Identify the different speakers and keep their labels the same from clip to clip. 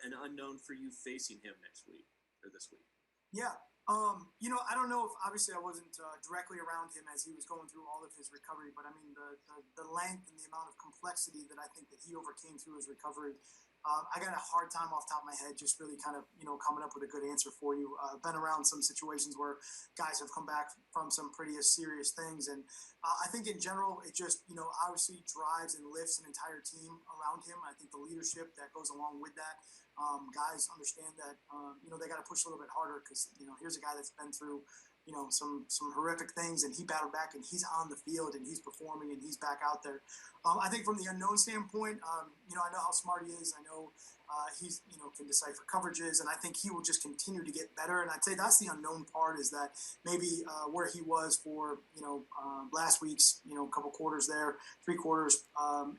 Speaker 1: an unknown for you facing him next week or this week?
Speaker 2: Yeah. I don't know if obviously I wasn't directly around him as he was going through all of his recovery, but I mean the length and the amount of complexity that I think that he overcame through his recovery. I got a hard time off the top of my head just really kind of coming up with a good answer for you. Been around some situations where guys have come back from some pretty serious things, and I think in general it just obviously drives and lifts an entire team around him. I think the leadership that goes along with that. Guys understand that they got to push a little bit harder because here's a guy that's been through some horrific things, and he battled back, and he's on the field, and he's performing, and he's back out there. I think from the unknown standpoint, I know how smart he is. I know he's can decipher coverages, and I think he will just continue to get better. And I'd say that's the unknown part, is that maybe where he was for last week's couple quarters there, 3 quarters,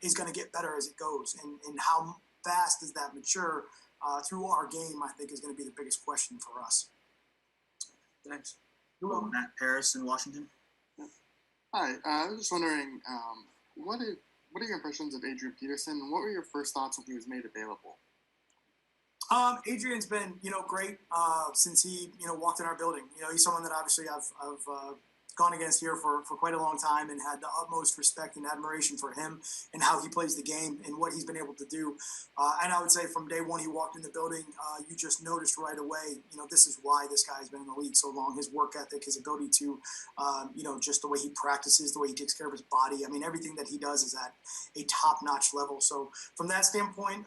Speaker 2: is going to get better as it goes, and how fast does that mature through our game, I think, is going to be the biggest question for us.
Speaker 3: Thanks. Matt Patricia in Washington.
Speaker 4: Hi, I was just wondering, what are your impressions of Adrian Peterson, and what were your first thoughts when he was made available?
Speaker 2: Adrian's been, great since he, walked in our building. He's someone that obviously I've gone against here for quite a long time, and had the utmost respect and admiration for him and how he plays the game and what he's been able to do. And I would say from day one he walked in the building, you just noticed right away, this is why this guy has been in the league so long. His work ethic, his ability to, just the way he practices, the way he takes care of his body. I mean, everything that he does is at a top-notch level. So from that standpoint,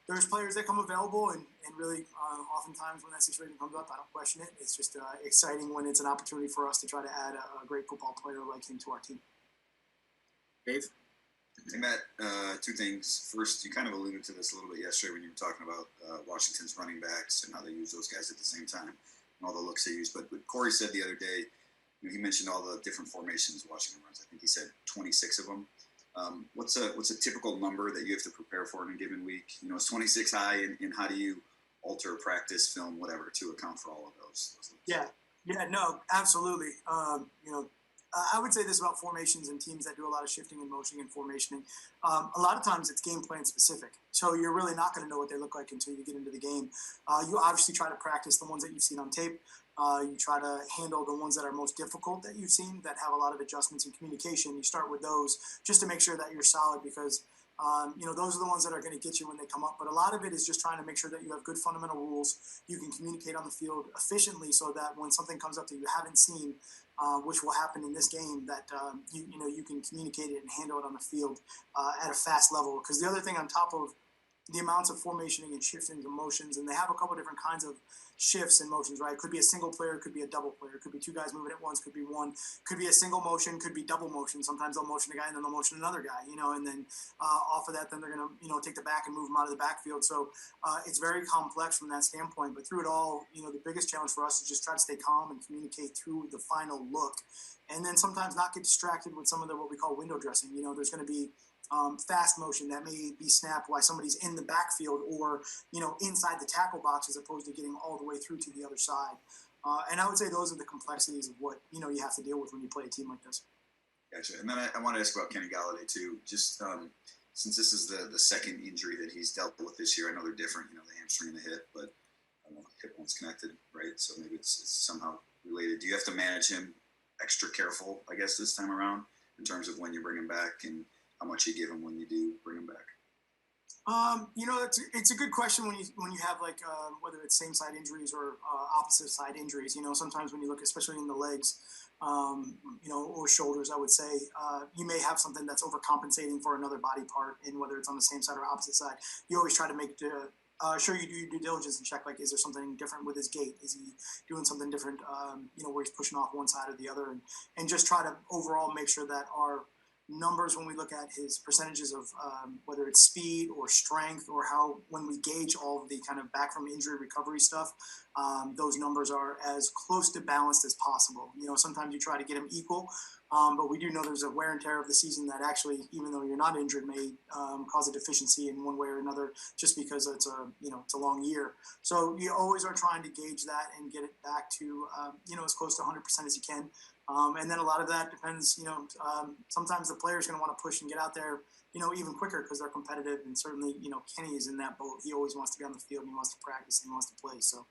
Speaker 2: there's players that come available, and really oftentimes when that situation comes up, I don't question it. It's just exciting when it's an opportunity for us to try to add a great football player like him to our team.
Speaker 3: Dave?
Speaker 5: Hey, Matt, 2 things. First, you kind of alluded to this a little bit yesterday when you were talking about Washington's running backs and how they use those guys at the same time and all the looks they use. But Corey said the other day, he mentioned all the different formations Washington runs. I think he said 26 of them. What's a typical number that you have to prepare for in a given week? Is 26 high, and how do you alter practice, film, whatever, to account for all of those
Speaker 2: Yeah, no, absolutely. I would say this about formations and teams that do a lot of shifting and motioning and formationing. A lot of times it's game plan specific. So you're really not going to know what they look like until you get into the game. You obviously try to practice the ones that you've seen on tape. You try to handle the ones that are most difficult that you've seen, that have a lot of adjustments in communication. You start with those just to make sure that you're solid, because those are the ones that are going to get you when they come up. But a lot of it is just trying to make sure that you have good fundamental rules. You can communicate on the field efficiently, so that when something comes up that you haven't seen, which will happen in this game, that you can communicate it and handle it on the field at a fast level. Because the other thing on top of the amounts of formationing and shifting and motions, and they have a couple different kinds of shifts and motions, right? It could be a single player, it could be a double player, it could be 2 guys moving at once, could be one, could be a single motion, could be double motion. Sometimes they'll motion a guy and then they'll motion another guy, and then off of that, then they're going to take the back and move him out of the backfield. So it's very complex from that standpoint. But through it all, the biggest challenge for us is just try to stay calm and communicate through the final look. And then sometimes not get distracted with some of what we call window dressing. There's going to be fast motion that may be snapped while somebody's in the backfield or, inside the tackle box, as opposed to getting all the way through to the other side. And I would say those are the complexities of what, you have to deal with when you play a team like this.
Speaker 5: Gotcha. And then I want to ask about Kenny Golladay too. Just since this is the second injury that he's dealt with this year, I know they're different, the hamstring and the hip, but I don't know, hip one's connected, right? So maybe it's somehow related. Do you have to manage him extra careful, I guess, this time around in terms of when you bring him back and how much you give him when you do bring him back?
Speaker 2: It's a good question when you have whether it's same side injuries or opposite side injuries. Sometimes when you look, especially in the legs, or shoulders, I would say, you may have something that's overcompensating for another body part, and whether it's on the same side or opposite side, you always try to make sure you do your due diligence and check, is there something different with his gait? Is he doing something different, where he's pushing off one side or the other, and just try to overall make sure that our numbers, when we look at his percentages of whether it's speed or strength, or how when we gauge all of the kind of back from injury recovery stuff, those numbers are as close to balanced as possible. Sometimes you try to get them equal, But we do know there's a wear and tear of the season that actually, even though you're not injured, may cause a deficiency in one way or another, just because it's a long year. So you always are trying to gauge that and get it back to as close to 100% as you can. And then a lot of that depends. Sometimes the player's going to want to push and get out there, even quicker because they're competitive. And certainly, Kenny is in that boat. He always wants to be on the field. And he wants to practice. And he wants to play. So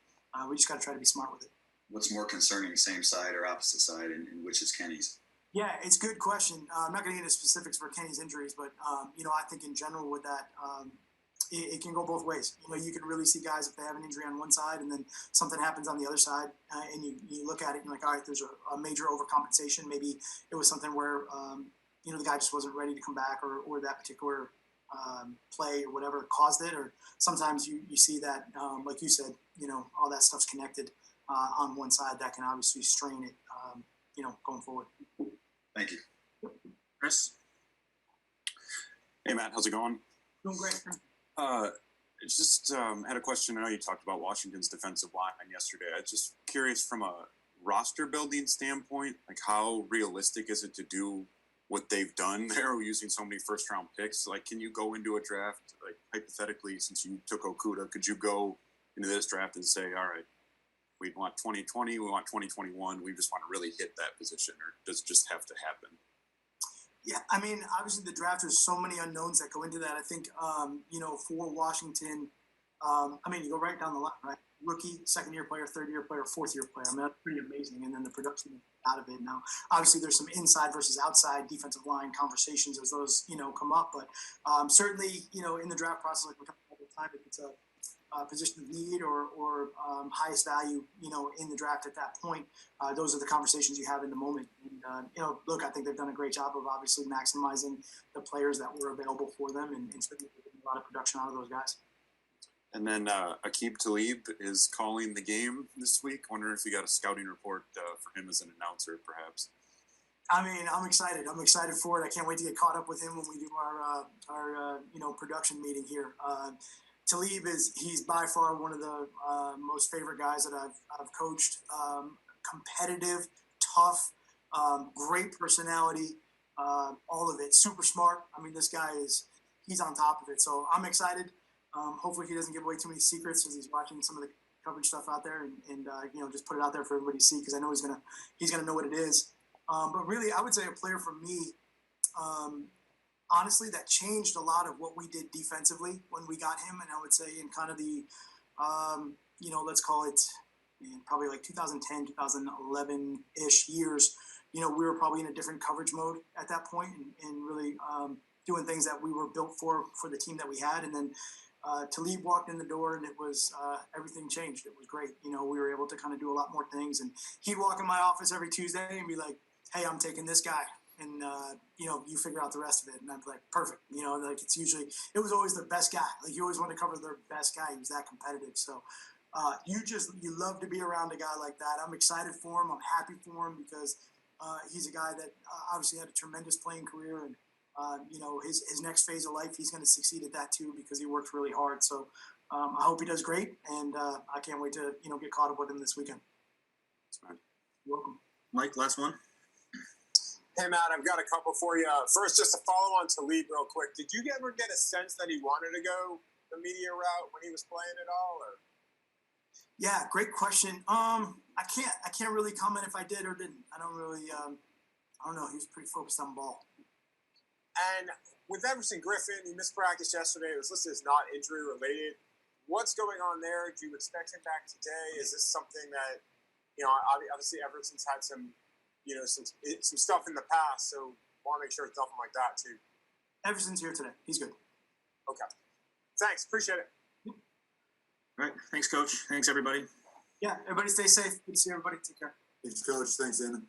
Speaker 2: we just got to try to be smart with it.
Speaker 5: What's more concerning, same side or opposite side, and which is Kenny's?
Speaker 2: Yeah, it's a good question. I'm not going to get into specifics for Kenny's injuries, but I think in general with that, it can go both ways. You can really see guys if they have an injury on one side and then something happens on the other side, and you look at it and you're like, all right, there's a major overcompensation. Maybe it was something where the guy just wasn't ready to come back, or that particular play or whatever caused it. Or sometimes you see that, like you said, all that stuff's connected on one side that can obviously strain it, going forward.
Speaker 5: Thank you.
Speaker 3: Chris?
Speaker 6: Hey, Matt, how's it going?
Speaker 2: Doing great.
Speaker 6: Just had a question. I know you talked about Washington's defensive line yesterday. I'm just curious from a roster building standpoint, like how realistic is it to do what they've done there using so many first round picks? Like, can you go into a draft, like hypothetically, since you took Okuda, could you go into this draft and say, all right, we want 2020, we want 2021, we just want to really hit that position, or does it just have to happen?
Speaker 2: Yeah, I mean, obviously the draft, there's so many unknowns that go into that. I think, for Washington, you go right down the line, right? Rookie, second-year player, third-year player, fourth-year player. I mean, that's pretty amazing. And then the production out of it. Now, obviously, there's some inside versus outside defensive line conversations as those, come up. But certainly, in the draft process, like we're talking about all the time, if it's a position of need or highest value, in the draft at that point, those are the conversations you have in the moment. And, look, I think they've done a great job of obviously maximizing the players that were available for them and certainly getting a lot of production out of those guys.
Speaker 6: And then Aqib Talib is calling the game this week. Wondering if you got a scouting report for him as an announcer, perhaps.
Speaker 2: I mean, I'm excited. I'm excited for it. I can't wait to get caught up with him when we do our production meeting here. Talib he's by far one of the most favorite guys that I've coached. Competitive, tough, great personality, all of it. Super smart. I mean, this guy he's on top of it. So I'm excited. Hopefully he doesn't give away too many secrets as he's watching some of the coverage stuff out there and just put it out there for everybody to see, because I know he's gonna know what it is. But really, I would say a player for me, honestly, that changed a lot of what we did defensively when we got him. And I would say in kind of the, let's call it probably like 2010, 2011-ish years, we were probably in a different coverage mode at that point and really doing things that we were built for the team that we had. And then Talib walked in the door and it was everything changed. It was great. We were able to kind of do a lot more things. And he'd walk in my office every Tuesday and be like, hey, I'm taking this guy. And, you figure out the rest of it. And I'm like, perfect. It was always the best guy. Like, you always want to cover their best guy. He was that competitive. So you love to be around a guy like that. I'm excited for him. I'm happy for him because he's a guy that obviously had a tremendous playing career. And, his next phase of life, he's going to succeed at that too because he works really hard. So I hope he does great. And I can't wait to, get caught up with him this weekend.
Speaker 6: Thanks, man.
Speaker 2: You're welcome.
Speaker 5: Mike, last one.
Speaker 7: Hey, Matt, I've got a couple for you. First, just to follow on Talib real quick, did you ever get a sense that he wanted to go the media route when he was playing at all? Or?
Speaker 2: Yeah, great question. I can't really comment if I did or didn't. I don't really, I don't know. He was pretty focused on ball.
Speaker 7: And with Everson Griffin, he missed practice yesterday. It was listed as not injury related. What's going on there? Do you expect him back today? Is this something that, obviously Everson's had some stuff in the past, so want to make sure it's nothing like that too.
Speaker 2: Everson's here today. He's good.
Speaker 7: Okay. Thanks. Appreciate it.
Speaker 3: All right. Thanks, Coach. Thanks, everybody.
Speaker 2: Yeah, everybody stay safe. Good to see everybody. Take care.
Speaker 8: Thanks, Coach. Thanks, Anna.